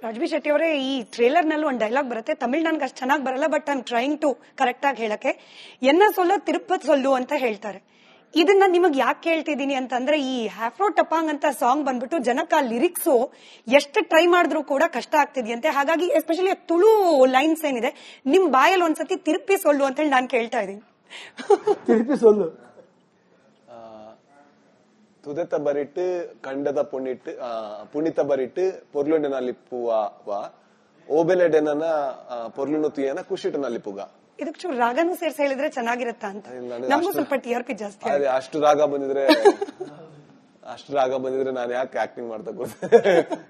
ರಾಜ್ಬಿ ಶೆಟ್ಟಿ ಅವರೇ, ಈ ಟ್ರೇಲರ್ ನಲ್ಲಿ ಒಂದು ಡೈಲಾಗ್ ಬರುತ್ತೆ, ತಮಿಳ್ ನನ್ಗೆ ಅಷ್ಟು ಚೆನ್ನಾಗಿ ಬರಲ್ಲ, but I am trying to correct ಆಗಿ ಹೇಳಕ್ಕೆ. ಎನ್ನ ಸೊಲ್ಲ ತಿರುಪತಿ ಸೊಲ್ಲು ಅಂತ ಹೇಳ್ತಾರೆ. ಇದನ್ನ ನಿಮಗ್ ಯಾಕೆ ಕೇಳ್ತಿದೀನಿ ಅಂತಂದ್ರೆ, ಈ ಹ್ಯಾಫ್ರೋ ಟಪಾಂಗ್ ಅಂತ ಸಾಂಗ್ ಬಂದ್ಬಿಟ್ಟು ಜನಕ್ಕೆ ಆ ಲಿರಿಕ್ಸ್ ಎಷ್ಟು ಟ್ರೈ ಮಾಡಿದ್ರು ಕೂಡ ಕಷ್ಟ ಆಗ್ತಿದ್ಯಂತೆ. ಹಾಗಾಗಿ ಎಸ್ಪೆಷಲಿ ತುಳು ಲೈನ್ಸ್ ಏನಿದೆ, ನಿಮ್ ಬಾಯಲ್ಲಿ ಒಂದ್ಸತಿ ತಿರುಪಿ ಸೊಲ್ಲು ಅಂತ ಹೇಳಿ ನಾನು ಕೇಳ್ತಾ ಇದೀನಿ. ತಿರುಪಿ ಸೊಲ್ಲು. ತುದೆತ ಬರಿಟ್ಟು ಕಂಡದ ಪುಣ್ಣಿಟ್ಟು ಪುಣಿತ ಬರಿಟ್ಟು ಪೊರ್ಲುಂಡೆ ನಲ್ಲಿಪ್ಪುವ ಓಬೆಲೆಡೆನ ಪೊರ್ಲುನು ತುಯನ ಕುಶಿಟ್ಟು ನಲ್ಲಿಪ್ಪುಗ. ಇದಕ್ಕೆ ಚೂರು ರಾಗನೂ ಸೇರ್ಸಿ ಹೇಳಿದ್ರೆ ಚೆನ್ನಾಗಿರತ್ತ ಅಂತ. ನಮಗೂ ಸ್ವಲ್ಪ TRP ಜಾಸ್ತಿ. ಅಷ್ಟು ರಾಗ ಬಂದಿದ್ರೆ ನಾನು ಯಾಕೆ ಆಕ್ಟಿಂಗ್ ಮಾಡ್ತಾ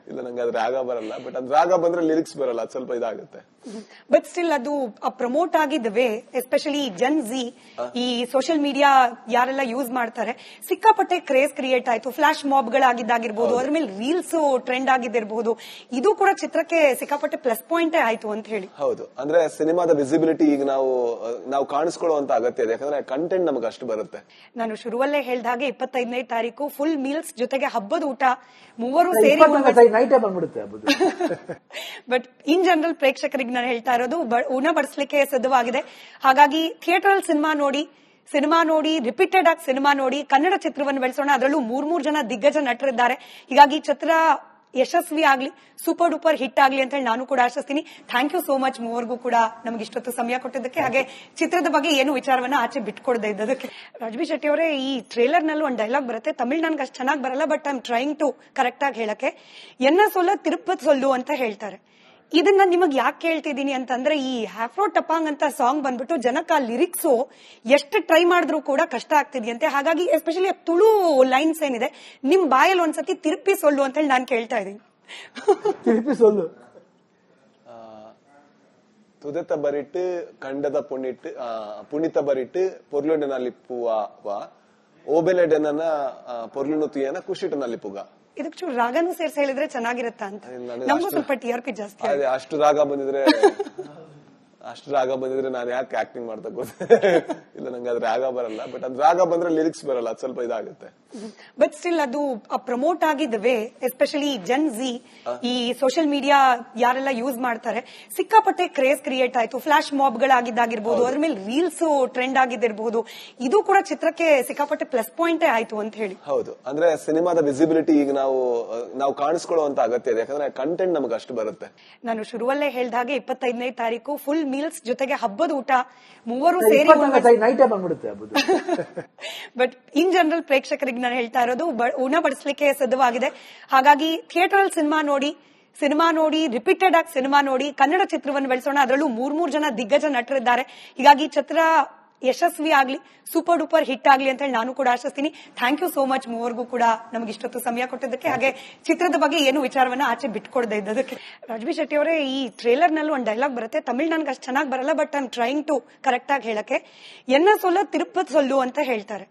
ಇಲ್ಲ, ನಂಗೆ ಅದ್ ರಾಗ ಬರಲ್ಲ. ಬಟ್ ಅದ್ ರಾಗ ಬಂದ್ರೆ ಲಿರಿಕ್ಸ್ ಬರಲ್ಲ, ಅದ್ ಸ್ವಲ್ಪ ಇದಾಗುತ್ತೆ. ಬಟ್ ಸ್ಟಿಲ್ ಅದು ಪ್ರಮೋಟ್ ಆಗಿದ್ದ ವೇ, ಎಸ್ಪೆಷಲಿ ಜನ್ ಜಿ, ಈ ಸೋಷಿಯಲ್ ಮೀಡಿಯಾ ಯಾರೆಲ್ಲ ಯೂಸ್ ಮಾಡ್ತಾರೆ, ಸಿಕ್ಕಾಪಟ್ಟೆ ಕ್ರೇಜ್ ಕ್ರಿಯೇಟ್ ಆಯ್ತು. ಫ್ಲಾಶ್ ಮಾಬ್ ಗಳಾಗಿದ್ದಾಗಿರ್ಬೋದು, ಅದ್ರ ಮೇಲೆ ರೀಲ್ಸ್ ಟ್ರೆಂಡ್ ಆಗಿದ್ದಿರಬಹುದು. ಇದು ಕೂಡ ಚಿತ್ರಕ್ಕೆ ಸಿಕ್ಕಾಪಟ್ಟೆ ಪ್ಲಸ್ ಪಾಯಿಂಟ್ ಆಯ್ತು ಅಂತ ಹೇಳಿ. ಹೌದು, ಅಂದ್ರೆ ಸಿನಿಮಾದ ವಿಸಿಬಿಲಿಟಿ ಈಗ ನಾವು ಕಾಣಿಸ್ಕೊಳ್ಳುವಂತ ಅಗತ್ಯ ಇದೆ, ಯಾಕಂದ್ರೆ ಕಂಟೆಂಟ್ ನಮಗೆ ಅಷ್ಟು ಬರುತ್ತೆ. ನಾನು ಶುರುವಲ್ಲೇ ಹೇಳ್ದ ಹಾಗೆ 25ನೇ ತಾರೀಕು ಫುಲ್ ಮೀಲ್ಸ್ ಜೊತೆಗೆ ಹಬ್ಬದ ಊಟ, ಮೂವರು ಸೇರಿ ಬಟ್ ಇನ್ ಜನರಲ್ ಪ್ರೇಕ್ಷಕರಿಗೆ ನಾನು ಹೇಳ್ತಾ ಇರೋದು, ಉಣ ಬಡಿಸ್ಲಿಕ್ಕೆ ಸಿದ್ಧವಾಗಿದೆ. ಹಾಗಾಗಿ ಥಿಯೇಟರ್ ಅಲ್ಲಿ ಸಿನಿಮಾ ನೋಡಿ ರಿಪೀಟೆಡ್ ಆಗಿ ಸಿನಿಮಾ ನೋಡಿ ಕನ್ನಡ ಚಿತ್ರವನ್ನು ಬೆಳೆಸೋಣ. ಅದರಲ್ಲೂ ಮೂರ್ ಜನ ದಿಗ್ಗಜ ನಟರಿದ್ದಾರೆ. ಹೀಗಾಗಿ ಚಿತ್ರ ಯಶಸ್ವಿ ಆಗ್ಲಿ, ಸೂಪರ್ ಡೂಪರ್ ಹಿಟ್ ಆಗ್ಲಿ ಅಂತ ಹೇಳಿ ನಾನು ಕೂಡ ಆಶಿಸ್ತೀನಿ. ಥ್ಯಾಂಕ್ ಯು ಸೋ ಮಚ್ ಮೂವರ್ಗೂ ಕೂಡ ನಮ್ಗೆ ಇಷ್ಟೊತ್ತು ಸಮಯ ಕೊಟ್ಟಿದ್ದಕ್ಕೆ, ಹಾಗೆ ಚಿತ್ರದ ಬಗ್ಗೆ ಏನು ವಿಚಾರವನ್ನ ಆಚೆ ಬಿಟ್ಕೊಡದೆ ಇದ್ದದಕ್ಕೆ. ರಾಜ್ಬಿ ಶೆಟ್ಟಿ ಅವರೇ, ಈ ಟ್ರೇಲರ್ ನಲ್ಲಿ ಒಂದು ಡೈಲಾಗ್ ಬರುತ್ತೆ, ತಮಿಳ್ ನನ್ಗೆ ಅಷ್ಟು ಚೆನ್ನಾಗಿ ಬರಲ್ಲ, but I am trying to correct ಆಗಿ ಹೇಳಕ್ಕೆ. ಎನ್ನ ಸೊಲ್ಲ ತಿರುಪತಿ ಸೊಲ್ಲು ಅಂತ ಹೇಳ್ತಾರೆ. ಇದನ್ನ ನಿಮಗ್ ಯಾಕೆ ಕೇಳ್ತಿದೀನಿ ಅಂತಂದ್ರೆ, ಈ ಹ್ಯಾಫ್ರೋ ಟಪಾಂಗ್ ಅಂತ ಸಾಂಗ್ ಬಂದ್ಬಿಟ್ಟು ಜನಕ್ಕೆ ಆ ಲಿರಿಕ್ಸ್ ಎಷ್ಟು ಟ್ರೈ ಮಾಡಿದ್ರು ಕೂಡ ಕಷ್ಟ ಆಗ್ತಿದ್ಯಂತೆ. ಹಾಗಾಗಿ ಎಸ್ಪೆಷಲಿ ತುಳು ಲೈನ್ಸ್ ಏನಿದೆ, ನಿಮ್ ಬಾಯಲ್ಲಿ ಒಂದ್ಸತಿ ತಿರುಪಿ ಸೊಲ್ಲು ಅಂತ ಹೇಳಿ ನಾನು ಕೇಳ್ತಾ ಇದೀನಿ. ತಿರುಪಿ ಸೊಲ್ಲು. ತುದೆತ ಬರಿಟ್ಟು ಕಂಡದ ಪುಣಿತ ಬರಿಟ್ಟು ಪೊರ್ಲುಂಡೆ ನಲ್ಲಿಪ್ಪುವ ಓಬೆಲೆಡೆನ ಪೊರ್ಲುನು ತುಯನ ಕುಶಿಟ್ಟು ನಲ್ಲಿಪ್ಪುಗ. ಇದಕ್ಕೆ ಚೂರು ರಾಗನೂ ಸೇರ್ಸಿ ಹೇಳಿದ್ರೆ ಚೆನ್ನಾಗಿರತ್ತ ಅಂತ. ನಮಗೂ ಸ್ವಲ್ಪ TRP ಜಾಸ್ತಿ. ಅಷ್ಟು ರಾಗ ಬಂದಿದ್ರೆ ನಾನು ಯಾಕೆ ಆಕ್ಟಿಂಗ್ ಮಾಡ್ತಾ ಇಲ್ಲ, ನಂಗೆ ಅದ್ ರಾಗ ಬರಲ್ಲ. ಬಟ್ ಅದ್ ರಾಗ ಬಂದ್ರೆ ಲಿರಿಕ್ಸ್ ಬರಲ್ಲ, ಅದ್ ಸ್ವಲ್ಪ ಇದಾಗುತ್ತೆ. ಬಟ್ ಸ್ಟಿಲ್ ಅದು ಪ್ರಮೋಟ್ ಆಗಿದ್ದ ವೇ, ಎಸ್ಪೆಷಲಿ ಜನ್ ಜಿ, ಈ ಸೋಷಿಯಲ್ ಮೀಡಿಯಾ ಯಾರೆಲ್ಲ ಯೂಸ್ ಮಾಡ್ತಾರೆ, ಸಿಕ್ಕಾಪಟ್ಟೆ ಕ್ರೇಜ್ ಕ್ರಿಯೇಟ್ ಆಯ್ತು. ಫ್ಲಾಶ್ ಮಾಬ್ ಗಳಾಗಿದ್ದಾಗಿರ್ಬೋದು, ಅದ್ರ ಮೇಲೆ ರೀಲ್ಸ್ ಟ್ರೆಂಡ್ ಆಗಿದ್ದಿರಬಹುದು. ಇದು ಕೂಡ ಚಿತ್ರಕ್ಕೆ ಸಿಕ್ಕಾಪಟ್ಟೆ ಪ್ಲಸ್ ಪಾಯಿಂಟ್ ಆಯ್ತು ಅಂತ ಹೇಳಿ. ಹೌದು, ಅಂದ್ರೆ ಸಿನಿಮಾದ ವಿಸಿಬಿಲಿಟಿ ಈಗ ನಾವು ಕಾಣಿಸ್ಕೊಳ್ಳುವಂತ ಅಗತ್ಯ ಇದೆ, ಯಾಕಂದ್ರೆ ಕಂಟೆಂಟ್ ನಮಗೆ ಅಷ್ಟು ಬರುತ್ತೆ. ನಾನು ಶುರುವಲ್ಲೇ ಹೇಳ್ದ ಹಾಗೆ 25ನೇ ತಾರೀಕು ಫುಲ್ ಮೀಲ್ಸ್ ಜೊತೆಗೆ ಹಬ್ಬದ ಊಟ, ಮೂವರು ಸೇರಿ ಬಟ್ ಇನ್ ಜನರಲ್ ಪ್ರೇಕ್ಷಕರಿಗೆ ನಾನು ಹೇಳ್ತಾ ಇರೋದು, ಉಣ ಬಡಿಸ್ಲಿಕ್ಕೆ ಸಿದ್ಧವಾಗಿದೆ. ಹಾಗಾಗಿ ಥಿಯೇಟರ್ ಅಲ್ಲಿ ಸಿನಿಮಾ ನೋಡಿ ರಿಪೀಟೆಡ್ ಆಗಿ ಸಿನಿಮಾ ನೋಡಿ ಕನ್ನಡ ಚಿತ್ರವನ್ನು ಬೆಳೆಸೋಣ. ಅದರಲ್ಲೂ ಮೂರ್ ಜನ ದಿಗ್ಗಜ ನಟರಿದ್ದಾರೆ. ಹೀಗಾಗಿ ಚಿತ್ರ ಯಶಸ್ವಿ ಆಗ್ಲಿ, ಸೂಪರ್ ಡೂಪರ್ ಹಿಟ್ ಆಗ್ಲಿ ಅಂತ ಹೇಳಿ ನಾನು ಕೂಡ ಆಶಿಸ್ತೀನಿ. ಥ್ಯಾಂಕ್ ಯು ಸೋ ಮಚ್ ಮೂವರ್ಗೂ ಕೂಡ ನಮ್ಗೆ ಇಷ್ಟೊತ್ತು ಸಮಯ ಕೊಟ್ಟಿದ್ದಕ್ಕೆ, ಹಾಗೆ ಚಿತ್ರದ ಬಗ್ಗೆ ಏನು ವಿಚಾರವನ್ನ ಆಚೆ ಬಿಟ್ಕೊಡದೆ ಇದ್ದದಕ್ಕೆ. ರಾಜ್ಬಿ ಶೆಟ್ಟಿ ಅವರೇ, ಈ ಟ್ರೇಲರ್ ನಲ್ಲಿ ಒಂದು ಡೈಲಾಗ್ ಬರುತ್ತೆ, ತಮಿಳ್ ನನ್ಗೆ ಅಷ್ಟು ಚೆನ್ನಾಗಿ ಬರಲ್ಲ, but I am trying to correct ಆಗಿ ಹೇಳಕ್ಕೆ. ಎನ್ನ ಸೊಲ್ಲ ತಿರುಪತಿ ಸೊಲ್ಲು ಅಂತ ಹೇಳ್ತಾರೆ.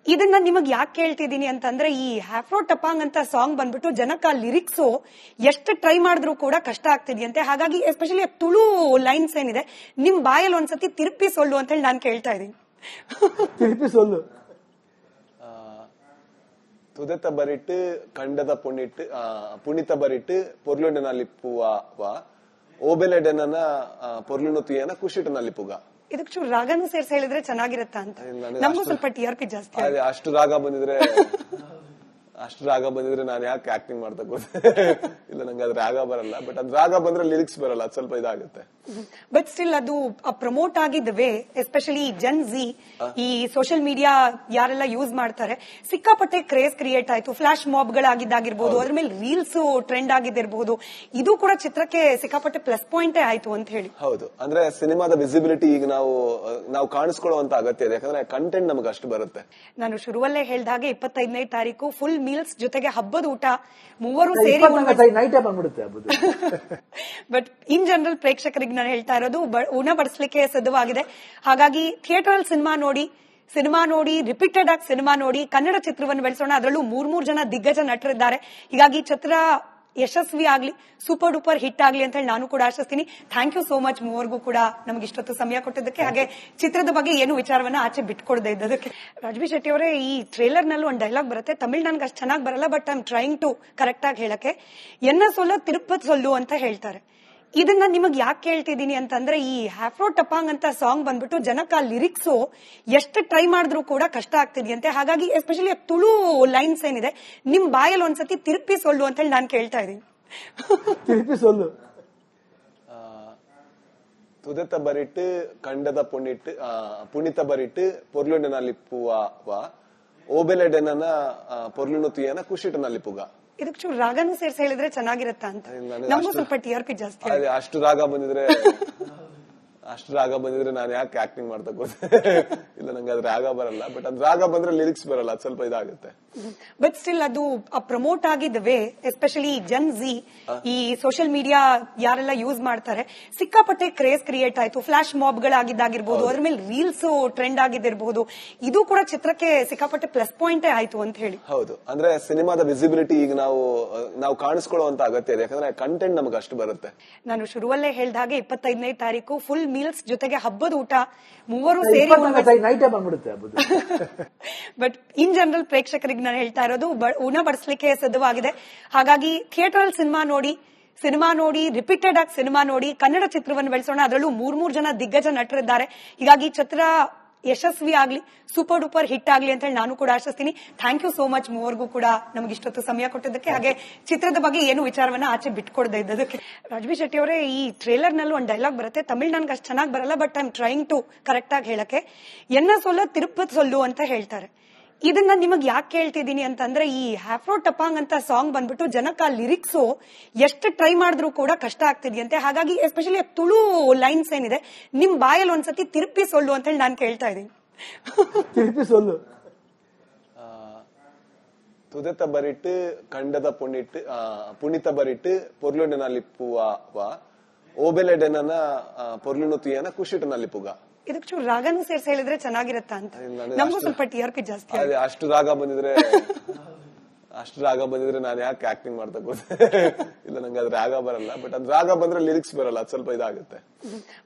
ಇದನ್ನ ನಿಮಗ್ ಯಾಕೆ ಕೇಳ್ತಿದೀನಿ ಅಂತಂದ್ರೆ, ಈ ಹ್ಯಾಫ್ರೋ ಟಪಾಂಗ್ ಅಂತ ಸಾಂಗ್ ಬಂದ್ಬಿಟ್ಟು ಜನಕ್ಕೆ ಆ ಲಿರಿಕ್ಸ್ ಎಷ್ಟು ಟ್ರೈ ಮಾಡಿದ್ರು ಕೂಡ ಕಷ್ಟ ಆಗ್ತಿದ್ಯಂತೆ. ಹಾಗಾಗಿ ಎಸ್ಪೆಷಲಿ ತುಳು ಲೈನ್ಸ್ ಏನಿದೆ, ನಿಮ್ ಬಾಯಲ್ಲಿ ಒಂದ್ಸತಿ ತಿರುಪಿ ಸೊಲ್ಲು ಅಂತ ಹೇಳಿ ನಾನು ಕೇಳ್ತಾ ಇದೀನಿ. ತಿರುಪಿ ಸೊಲ್ಲು. ತುದೆತ ಬರಿಟ್ಟು ಕಂಡದ ಪುಣಿತ ಬರಿಟ್ಟು ಪೊರ್ಲುಂಡೆ ನಲ್ಲಿಪ್ಪುವ ಓಬೆಲೆಡೆನ ಪೊರ್ಲುನು ತುಯನ ಕುಶಿಟ್ಟು ನಲ್ಲಿಪ್ಪುಗ. ಇದಕ್ಕೆ ಚೂರು ರಾಗನೂ ಸೇರ್ಸಿ ಹೇಳಿದ್ರೆ ಚೆನ್ನಾಗಿರತ್ತ ಅಂತ. ನಮಗೂ ಸ್ವಲ್ಪ TRP ಜಾಸ್ತಿ. ಅಷ್ಟು ರಾಗ ಬಂದಿದ್ರೆ ನಾನು ಯಾಕೆ ಆಕ್ಟಿಂಗ್ ಮಾಡ್ತಾ ಇಲ್ಲ, ನಂಗೆ ಅದ್ ರಾಗ ಬರಲ್ಲ. ಬಟ್ ಅದ್ ರಾಗ ಬಂದ್ರೆ ಲಿರಿಕ್ಸ್ ಬರಲ್ಲ, ಅದ್ ಸ್ವಲ್ಪ ಇದಾಗುತ್ತೆ. ಬಟ್ ಸ್ಟಿಲ್ ಅದು ಪ್ರಮೋಟ್ ಆಗಿದ್ದ ವೇ, ಎಸ್ಪೆಷಲಿ ಜನ್ ಜಿ, ಈ ಸೋಷಿಯಲ್ ಮೀಡಿಯಾ ಯಾರೆಲ್ಲ ಯೂಸ್ ಮಾಡ್ತಾರೆ, ಸಿಕ್ಕಾಪಟ್ಟೆ ಕ್ರೇಜ್ ಕ್ರಿಯೇಟ್ ಆಯ್ತು. ಫ್ಲಾಶ್ ಮಾಬ್ ಗಳಾಗಿದ್ದಾಗಿರ್ಬೋದು, ಅದ್ರ ಮೇಲೆ ರೀಲ್ಸ್ ಟ್ರೆಂಡ್ ಆಗಿದ್ದಿರಬಹುದು. ಇದು ಕೂಡ ಚಿತ್ರಕ್ಕೆ ಸಿಕ್ಕಾಪಟ್ಟೆ ಪ್ಲಸ್ ಪಾಯಿಂಟ್ ಆಯ್ತು ಅಂತ ಹೇಳಿ. ಹೌದು, ಅಂದ್ರೆ ಸಿನಿಮಾದ ವಿಸಿಬಿಲಿಟಿ ಈಗ ನಾವು ಕಾಣಿಸ್ಕೊಳ್ಳುವಂತ ಅಗತ್ಯ ಇದೆ, ಯಾಕಂದ್ರೆ ಕಂಟೆಂಟ್ ನಮಗೆ ಅಷ್ಟು ಬರುತ್ತೆ. ನಾನು ಶುರುವಲ್ಲೇ ಹೇಳ್ದ ಹಾಗೆ 25ನೇ ತಾರೀಕು ಫುಲ್ ಮೀಲ್ಸ್ ಜೊತೆಗೆ ಹಬ್ಬದ ಊಟ, ಮೂವರು ಸೇರಿ ಬಟ್ ಇನ್ ಜನರಲ್ ಪ್ರೇಕ್ಷಕರಿಗೆ ನಾನು ಹೇಳ್ತಾ ಇರೋದು, ಉಣ ಬಡಿಸ್ಲಿಕ್ಕೆ ಸಿದ್ಧವಾಗಿದೆ. ಹಾಗಾಗಿ ಥಿಯೇಟರ್ ಅಲ್ಲಿ ಸಿನಿಮಾ ನೋಡಿ ರಿಪೀಟೆಡ್ ಆಗಿ ಸಿನಿಮಾ ನೋಡಿ ಕನ್ನಡ ಚಿತ್ರವನ್ನು ಬೆಳೆಸೋಣ. ಅದರಲ್ಲೂ ಮೂರ್ ಜನ ದಿಗ್ಗಜ ನಟರಿದ್ದಾರೆ. ಹೀಗಾಗಿ ಚಿತ್ರ ಯಶಸ್ವಿ ಆಗ್ಲಿ, ಸೂಪರ್ ಡೂಪರ್ ಹಿಟ್ ಆಗ್ಲಿ ಅಂತ ಹೇಳಿ ನಾನು ಕೂಡ ಆಶಿಸ್ತೀನಿ. ಥ್ಯಾಂಕ್ ಯು ಸೋ ಮಚ್ ಮೂವರ್ಗೂ ಕೂಡ ನಮ್ಗೆ ಇಷ್ಟೊತ್ತು ಸಮಯ ಕೊಟ್ಟಿದ್ದಕ್ಕೆ, ಹಾಗೆ ಚಿತ್ರದ ಬಗ್ಗೆ ಏನು ವಿಚಾರವನ್ನ ಆಚೆ ಬಿಟ್ಕೊಡದೆ ಇದ್ದದಕ್ಕೆ. ರಾಜ್ಬಿ ಶೆಟ್ಟಿ ಅವರೇ, ಈ ಟ್ರೇಲರ್ ನಲ್ಲಿ ಒಂದು ಡೈಲಾಗ್ ಬರುತ್ತೆ, ತಮಿಳ್ ನನ್ಗೆ ಅಷ್ಟು ಚೆನ್ನಾಗಿ ಬರಲ್ಲ, but I am trying to correct ಆಗಿ ಹೇಳಕ್ಕೆ. ಎನ್ನ ಸೊಲ್ಲ ತಿರುಪತಿ ಸೊಲ್ಲು ಅಂತ ಹೇಳ್ತಾರೆ. ಇದನ್ನ ನಿಮಗ್ ಯಾಕೆ ಕೇಳ್ತಿದೀನಿ ಅಂತಂದ್ರೆ, ಈ ಹ್ಯಾಫ್ರೋ ಟಪಾಂಗ್ ಅಂತ ಸಾಂಗ್ ಬಂದ್ಬಿಟ್ಟು ಜನಕ್ಕೆ ಆ ಲಿರಿಕ್ಸ್ ಎಷ್ಟು ಟ್ರೈ ಮಾಡಿದ್ರು ಕೂಡ ಕಷ್ಟ ಆಗ್ತಿದೆಯಂತೆ. ಹಾಗಾಗಿ ಎಸ್ಪೆಷಲಿ ತುಳು ಲೈನ್ಸ್ ಏನಿದೆ, ನಿಮ್ ಬಾಯಲ್ಲಿ ಒಂದ್ಸತಿ ತಿರುಪಿ ಸೊಲ್ಲು ಅಂತ ಹೇಳಿ ನಾನು ಕೇಳ್ತಾ ಇದೀನಿ. திருப்பி சொல்லு. ತುದೆತ ಬರಿಟ್ಟು ಕಂಡದ ಪುಣಿತ ಬರಿಟ್ಟು ಪೊರ್ಲುನ ಲಿಪ್ಪುವ ಓಬೆಲೆಡೆನ ಪೊರ್ಲುನು ತುಯನ ಕುಶಿಟನ ಲಿಪ್ಪುಗ. ಇದಕ್ಕೆ ಚೂರು ರಾಗನೂ ಸೇರ್ಸಿ ಹೇಳಿದ್ರೆ ಚೆನ್ನಾಗಿರತ್ತ ಅಂತ. ನಮಗೂ ಸ್ವಲ್ಪ TRP ಜಾಸ್ತಿ. ಅಷ್ಟು ರಾಗ ಬಂದಿದ್ರೆ ನಾನು ಯಾಕೆ ಆಕ್ಟಿಂಗ್ ಮಾಡ್ತಾ ಇಲ್ಲ, ನಂಗೆ ಅದು ರಾಗ ಬರಲ್ಲ. ಬಟ್ ಅದು ರಾಗ ಬಂದ್ರೆ ಲಿರಿಕ್ಸ್ ಬರಲ್ಲ, ಅದು ಸ್ವಲ್ಪ ಇದಾಗುತ್ತೆ. ಬಟ್ ಸ್ಟಿಲ್ ಅದು ಪ್ರಮೋಟ್ ಆಗಿದ್ದ ವೇ, ಎಸ್ಪೆಷಲಿ ಜನ್ ಝಿ, ಈ ಸೋಷಿಯಲ್ ಮೀಡಿಯಾ ಯಾರೆಲ್ಲ ಯೂಸ್ ಮಾಡ್ತಾರೆ, ಸಿಕ್ಕಾಪಟ್ಟೆ ಕ್ರೇಜ್ ಕ್ರಿಯೇಟ್ ಆಯ್ತು. ಫ್ಲಾಶ್ ಮಾಬ್ ಗಳಾಗಿದ್ದಾಗಿರ್ಬೋದು, ಅದ್ರ ಮೇಲೆ ರೀಲ್ಸ್ ಟ್ರೆಂಡ್ ಆಗಿದ್ದಿರಬಹುದು. ಇದು ಕೂಡ ಚಿತ್ರಕ್ಕೆ ಸಿಕ್ಕಾಪಟ್ಟೆ ಪ್ಲಸ್ ಪಾಯಿಂಟೇ ಆಯ್ತು ಅಂತ ಹೇಳಿ. ಹೌದು, ಅಂದ್ರೆ ಸಿನಿಮಾದ ವಿಸಿಬಿಲಿಟಿ ಈಗ ನಾವು ಕಾಣಿಸ್ಕೊಳ್ಳುವಂತ ಅಗತ್ಯ ಇದೆ, ಯಾಕಂದ್ರೆ ಕಂಟೆಂಟ್ ನಮಗೆ ಅಷ್ಟು ಬರುತ್ತೆ. ನಾನು ಶುರುವಲ್ಲೇ ಹೇಳ್ದ ಹಾಗೆ 25ನೇ ತಾರೀಕು ಫುಲ್ ಮೀಲ್ಸ್ ಜೊತೆಗೆ ಹಬ್ಬದ ಊಟ, ಮೂವರು ಸೇರಿ ನೈಟೇ ಬಂದ್ಬಿಡುತ್ತೆ. ಬಟ್ ಇನ್ ಜನರಲ್ ಪ್ರೇಕ್ಷಕರಿಗೆ ನಾನು ಹೇಳ್ತಾ ಇರೋದು, ಉಣ ಬಡಿಸ್ಲಿಕ್ಕೆ ಸಿದ್ಧವಾಗಿದೆ. ಹಾಗಾಗಿ ಥಿಯೇಟರ್ ಅಲ್ಲಿ ಸಿನಿಮಾ ನೋಡಿ ರಿಪೀಟೆಡ್ ಆಗಿ ಸಿನಿಮಾ ನೋಡಿ ಕನ್ನಡ ಚಿತ್ರವನ್ನು ಬೆಳೆಸೋಣ. ಅದರಲ್ಲೂ 3 ಜನ ದಿಗ್ಗಜ ನಟರಿದ್ದಾರೆ. ಹೀಗಾಗಿ ಚಿತ್ರ ಯಶಸ್ವಿ ಆಗ್ಲಿ, ಸೂಪರ್ ಡೂಪರ್ ಹಿಟ್ ಆಗ್ಲಿ ಅಂತ ಹೇಳಿ ನಾನು ಕೂಡ ಆಶಿಸ್ತೀನಿ. ಥ್ಯಾಂಕ್ ಯು ಸೋ ಮಚ್ ಮೂವರ್ಗೂ ಕೂಡ ನಮ್ಗೆ ಇಷ್ಟೊತ್ತು ಸಮಯ ಕೊಟ್ಟಿದ್ದಕ್ಕೆ, ಹಾಗೆ ಚಿತ್ರದ ಬಗ್ಗೆ ಏನು ವಿಚಾರವನ್ನ ಆಚೆ ಬಿಟ್ಕೊಡದೆ ಇದ್ದದಕ್ಕೆ. ರಾಜ್ಬಿ ಶೆಟ್ಟಿ ಅವರೇ, ಈ ಟ್ರೇಲರ್ ನಲ್ಲಿ ಒಂದು ಡೈಲಾಗ್ ಬರುತ್ತೆ, ತಮಿಳ್ ನನ್ಗೆ ಅಷ್ಟು ಚೆನ್ನಾಗಿ ಬರಲ್ಲ, but I am trying to correct ಆಗಿ ಹೇಳಕ್ಕೆ. ಎನ್ನ ಸೊಲ್ಲ ತಿರುಪತಿ ಸೊಲ್ಲು ಅಂತ ಹೇಳ್ತಾರೆ. ಇದನ್ನ ನಿಮಗ್ ಯಾಕೆ ಕೇಳ್ತಿದೀನಿ ಅಂತಂದ್ರೆ, ಈ ಹ್ಯಾಫ್ರೋ ಟಪಾಂಗ್ ಅಂತ ಸಾಂಗ್ ಬಂದ್ಬಿಟ್ಟು ಜನಕ್ಕೆ ಆ ಲಿರಿಕ್ಸ್ ಎಷ್ಟು ಟ್ರೈ ಮಾಡಿದ್ರು ಕೂಡ ಕಷ್ಟ ಆಗ್ತಿದೆಯಂತೆ. ಹಾಗಾಗಿ ಎಸ್ಪೆಷಲಿ ತುಳು ಲೈನ್ಸ್ ಏನಿದೆ, ನಿಮ್ ಬಾಯಲ್ಲಿ ಒಂದ್ಸತಿ ತಿರುಪಿ ಸೊಲ್ಲು ಅಂತ ಹೇಳಿ ನಾನು ಕೇಳ್ತಾ ಇದೀನಿ. திருப்பி சொல்லு. ತುದೆತ ಬರಿಟ್ಟು ಕಂಡದ ಪುಣಿತ ಬರಿಟ್ಟು ಪೊರ್ಲುನ ಲಿಪ್ಪುವ ಓಬೆಲೆಡೆನ ಪೊರ್ಲುನು ತುಯನ ಕುಶಿಟನ ಲಿಪ್ಪುಗ. ಇದಕ್ಕೆ ಚೂರು ರಾಗನೂ ಸೇರ್ಸಿ ಹೇಳಿದ್ರೆ ಚೆನ್ನಾಗಿರತ್ತ ಅಂತ. ನಮಗೂ ಸ್ವಲ್ಪ TRP ಜಾಸ್ತಿ. ಅಷ್ಟು ರಾಗ ಬಂದಿದ್ರೆ ನಾನು ಯಾಕೆ ಆಕ್ಟಿಂಗ್ ಮಾಡ್ತಾ ಇಲ್ಲ, ನಂಗೆ ಅದು ರಾಗ ಬರಲ್ಲ. ಬಟ್ ಅದು ರಾಗ ಬಂದ್ರೆ ಲಿರಿಕ್ಸ್ ಬರಲ್ಲ, ಅದು ಸ್ವಲ್ಪ ಇದಾಗುತ್ತೆ.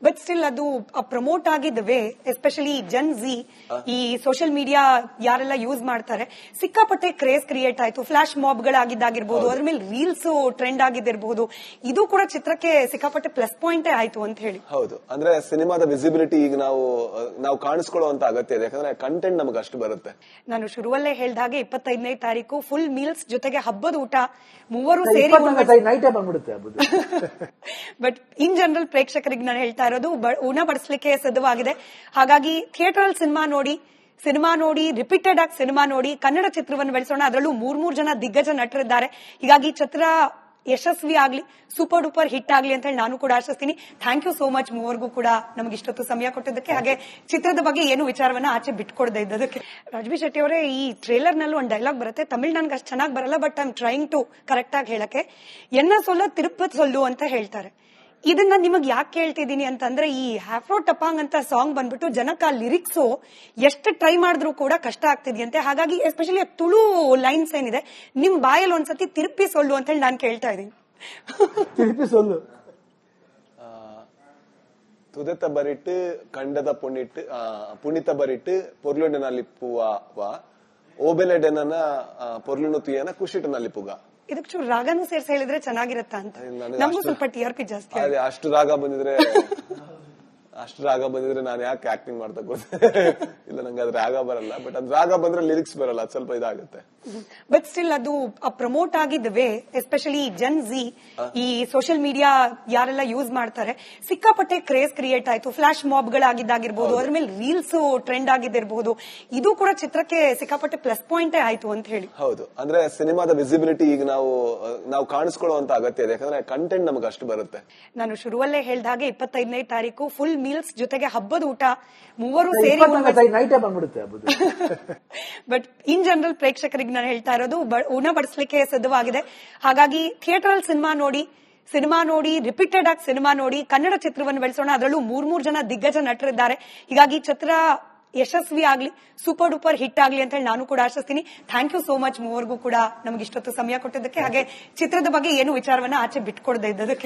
ಬಟ್ ಸ್ಟಿಲ್ ಅದು ಪ್ರಮೋಟ್ ಆಗಿದ್ದ ವೇ, ಎಸ್ಪೆಷಲಿ ಜನ್ ಝಿ, ಈ ಸೋಷಿಯಲ್ ಮೀಡಿಯಾ ಯಾರೆಲ್ಲ ಯೂಸ್ ಮಾಡ್ತಾರೆ, ಸಿಕ್ಕಾಪಟ್ಟೆ ಕ್ರೇಜ್ ಕ್ರಿಯೇಟ್ ಆಯ್ತು. ಫ್ಲಾಶ್ ಮಾಬ್ ಗಳಾಗಿದ್ದಾಗಿರ್ಬೋದು, ಅದ್ರ ಮೇಲೆ ರೀಲ್ಸ್ ಟ್ರೆಂಡ್ ಆಗಿದ್ದಿರಬಹುದು. ಇದು ಕೂಡ ಚಿತ್ರಕ್ಕೆ ಸಿಕ್ಕಾಪಟ್ಟೆ ಪ್ಲಸ್ ಪಾಯಿಂಟೇ ಆಯ್ತು ಅಂತ ಹೇಳಿ. ಹೌದು, ಅಂದ್ರೆ ಸಿನಿಮಾದ ವಿಸಿಬಿಲಿಟಿ ಈಗ ನಾವು ಕಾಣಿಸ್ಕೊಳ್ಳುವಂತ ಅಗತ್ಯ ಇದೆ, ಯಾಕಂದ್ರೆ ಕಂಟೆಂಟ್ ನಮಗೆ ಅಷ್ಟು ಬರುತ್ತೆ. ನಾನು ಶುರುವಲ್ಲೇ ಹೇಳ್ದ ಹಾಗೆ 25ನೇ ತಾರೀಕು ಫುಲ್ ಮೀಲ್ಸ್ ಜೊತೆಗೆ ಹಬ್ಬದ ಊಟ, ಮೂವರು ಸೇರಿ ನೈಟೇ ಬಂದ್ಬಿಡುತ್ತೆ. ಬಟ್ ಇನ್ ಜನರಲ್ ಪ್ರೇಕ್ಷಕರಿಗೆ ನಾನು ಹೇಳ್ತಾ ಇರೋದು, ಉಣ ಬಡಿಸ್ಲಿಕ್ಕೆ ಸಿದ್ಧವಾಗಿದೆ. ಹಾಗಾಗಿ ಥಿಯೇಟರ್ ಅಲ್ಲಿ ಸಿನಿಮಾ ನೋಡಿ ರಿಪೀಟೆಡ್ ಆಗಿ ಸಿನಿಮಾ ನೋಡಿ ಕನ್ನಡ ಚಿತ್ರವನ್ನು ಬೆಳೆಸೋಣ. ಅದರಲ್ಲೂ 3 ಜನ ದಿಗ್ಗಜ ನಟರಿದ್ದಾರೆ. ಹೀಗಾಗಿ ಚಿತ್ರ ಯಶಸ್ವಿ ಆಗ್ಲಿ, ಸೂಪರ್ ಡೂಪರ್ ಹಿಟ್ ಆಗ್ಲಿ ಅಂತ ಹೇಳಿ ನಾನು ಕೂಡ ಆಶಿಸ್ತೀನಿ. ಥ್ಯಾಂಕ್ ಯು ಸೋ ಮಚ್ ಮೂವರ್ಗೂ ಕೂಡ ನಮ್ಗೆ ಇಷ್ಟೊತ್ತು ಸಮಯ ಕೊಟ್ಟಿದ್ದಕ್ಕೆ, ಹಾಗೆ ಚಿತ್ರದ ಬಗ್ಗೆ ಏನು ವಿಚಾರವನ್ನ ಆಚೆ ಬಿಟ್ಕೊಡದೆ ಇದ್ದದಕ್ಕೆ. ರಾಜ್ಬಿ ಶೆಟ್ಟಿ ಅವರೇ, ಈ ಟ್ರೇಲರ್ ನಲ್ಲಿ ಒಂದು ಡೈಲಾಗ್ ಬರುತ್ತೆ, ತಮಿಳ್ ನನ್ಗೆ ಅಷ್ಟು ಚೆನ್ನಾಗಿ ಬರಲ್ಲ, but I am trying to correct ಆಗಿ ಹೇಳಕ್ಕೆ. ಎನ್ನ ಸೊಲ್ಲ ತಿರುಪತಿ ಸೊಲ್ಲು ಅಂತ ಹೇಳ್ತಾರೆ. ಇದನ್ನ ನಿಮಗ್ ಯಾಕೆ ಕೇಳ್ತಿದೀನಿ ಅಂತಂದ್ರೆ, ಈ ಹ್ಯಾಫ್ರೋ ಟಪಾಂಗ್ ಅಂತ ಸಾಂಗ್ ಬಂದ್ಬಿಟ್ಟು ಜನಕ್ಕೆ ಆ ಲಿರಿಕ್ಸ್ ಎಷ್ಟು ಟ್ರೈ ಮಾಡಿದ್ರು ಕೂಡ ಕಷ್ಟ ಆಗ್ತಿದೆಯಂತೆ. ಹಾಗಾಗಿ ಎಸ್ಪೆಷಲಿ ತುಳು ಲೈನ್ಸ್ ಏನಿದೆ, ನಿಮ್ ಬಾಯಲ್ಲಿ ಒಂದ್ಸತಿ ತಿರುಪಿ ಸೊಲ್ಲು ಅಂತ ಹೇಳಿ ನಾನು ಕೇಳ್ತಾ ಇದೀನಿ. திருப்பி சொல்லு. ತುದೆತ ಬರಿಟ್ಟು ಕಂಡದ ಪುಣಿತ ಬರಿಟ್ಟು ಪೊರ್ಲುನ ಲಿಪ್ಪುವ ಓಬೆಲೆಡೆನ ಪೊರ್ಲುನು ತುಯನ ಕುಶಿಟನ ಲಿಪ್ಪುಗ. ಇದಕ್ಕೆ ಚೂರು ರಾಗನೂ ಸೇರ್ಸಿ ಹೇಳಿದ್ರೆ ಚೆನ್ನಾಗಿರತ್ತ ಅಂತ. ನಮಗೂ ಸ್ವಲ್ಪ TRP ಜಾಸ್ತಿ. ಅಷ್ಟು ರಾಗ ಬಂದಿದ್ರೆ ನಾನು ಯಾಕೆ ಆಕ್ಟಿಂಗ್ ಮಾಡ್ತಾ ಇಲ್ಲ, ನಂಗೆ ಅದು ರಾಗ ಬರಲ್ಲ. ಬಟ್ ಅದು ರಾಗ ಬಂದ್ರೆ ಲಿರಿಕ್ಸ್ ಬರಲ್ಲ, ಅದು ಸ್ವಲ್ಪ ಇದಾಗುತ್ತೆ. ಬಟ್ ಸ್ಟಿಲ್ ಅದು ಪ್ರಮೋಟ್ ಆಗಿದ್ದ ವೇ, ಎಸ್ಪೆಷಲಿ ಜನ್ ಝಿ, ಈ ಸೋಷಿಯಲ್ ಮೀಡಿಯಾ ಯಾರೆಲ್ಲ ಯೂಸ್ ಮಾಡ್ತಾರೆ, ಸಿಕ್ಕಾಪಟ್ಟೆ ಕ್ರೇಜ್ ಕ್ರಿಯೇಟ್ ಆಯ್ತು. ಫ್ಲಾಶ್ ಮಾಬ್ ಗಳಾಗಿದ್ದಾಗಿರ್ಬೋದು, ಅದ್ರ ಮೇಲೆ ರೀಲ್ಸ್ ಟ್ರೆಂಡ್ ಆಗಿದ್ದಿರಬಹುದು. ಇದು ಕೂಡ ಚಿತ್ರಕ್ಕೆ ಸಿಕ್ಕಾಪಟ್ಟೆ ಪ್ಲಸ್ ಪಾಯಿಂಟೇ ಆಯ್ತು ಅಂತ ಹೇಳಿ. ಹೌದು, ಅಂದ್ರೆ ಸಿನಿಮಾದ ವಿಸಿಬಿಲಿಟಿ ಈಗ ನಾವು ಕಾಣಿಸ್ಕೊಳ್ಳುವಂತ ಅಗತ್ಯ ಇದೆ, ಯಾಕಂದ್ರೆ ಕಂಟೆಂಟ್ ನಮಗೆ ಅಷ್ಟು ಬರುತ್ತೆ. ನಾನು ಶುರುವಲ್ಲೇ ಹೇಳ್ದ ಹಾಗೆ 25ನೇ ತಾರೀಕು ಫುಲ್ ಮೀಲ್ಸ್ ಜೊತೆಗೆ ಹಬ್ಬದ ಊಟ, ಮೂವರು ಸೇರಿ ನೈಟೇ ಬಂದ್ಬಿಡುತ್ತೆ. ಬಟ್ ಇನ್ ಜನರಲ್ ಪ್ರೇಕ್ಷಕರಿಗೆ ನಾನು ಹೇಳ್ತಾ ಇರೋದು, ಉಣ ಬಡಿಸ್ಲಿಕ್ಕೆ ಸಿದ್ಧವಾಗಿದೆ. ಹಾಗಾಗಿ ಥಿಯೇಟರ್ ಅಲ್ಲಿ ಸಿನಿಮಾ ನೋಡಿ ರಿಪೀಟೆಡ್ ಆಗಿ ಸಿನಿಮಾ ನೋಡಿ ಕನ್ನಡ ಚಿತ್ರವನ್ನು ಬೆಳೆಸೋಣ. ಅದರಲ್ಲೂ 3 ಜನ ದಿಗ್ಗಜ ನಟರಿದ್ದಾರೆ. ಹೀಗಾಗಿ ಚಿತ್ರ ಯಶಸ್ವಿ ಆಗ್ಲಿ, ಸೂಪರ್ ಡೂಪರ್ ಹಿಟ್ ಆಗ್ಲಿ ಅಂತ ಹೇಳಿ ನಾನು ಕೂಡ ಆಶಿಸ್ತೀನಿ. ಥ್ಯಾಂಕ್ ಯು ಸೋ ಮಚ್ ಮೂವರ್ಗೂ ಕೂಡ ನಮ್ಗೆ ಇಷ್ಟೊತ್ತು ಸಮಯ ಕೊಟ್ಟಿದ್ದಕ್ಕೆ, ಹಾಗೆ ಚಿತ್ರದ ಬಗ್ಗೆ ಏನು ವಿಚಾರವನ್ನ ಆಚೆ ಬಿಟ್ಕೊಡದೆ ಇದ್ದದಕ್ಕೆ.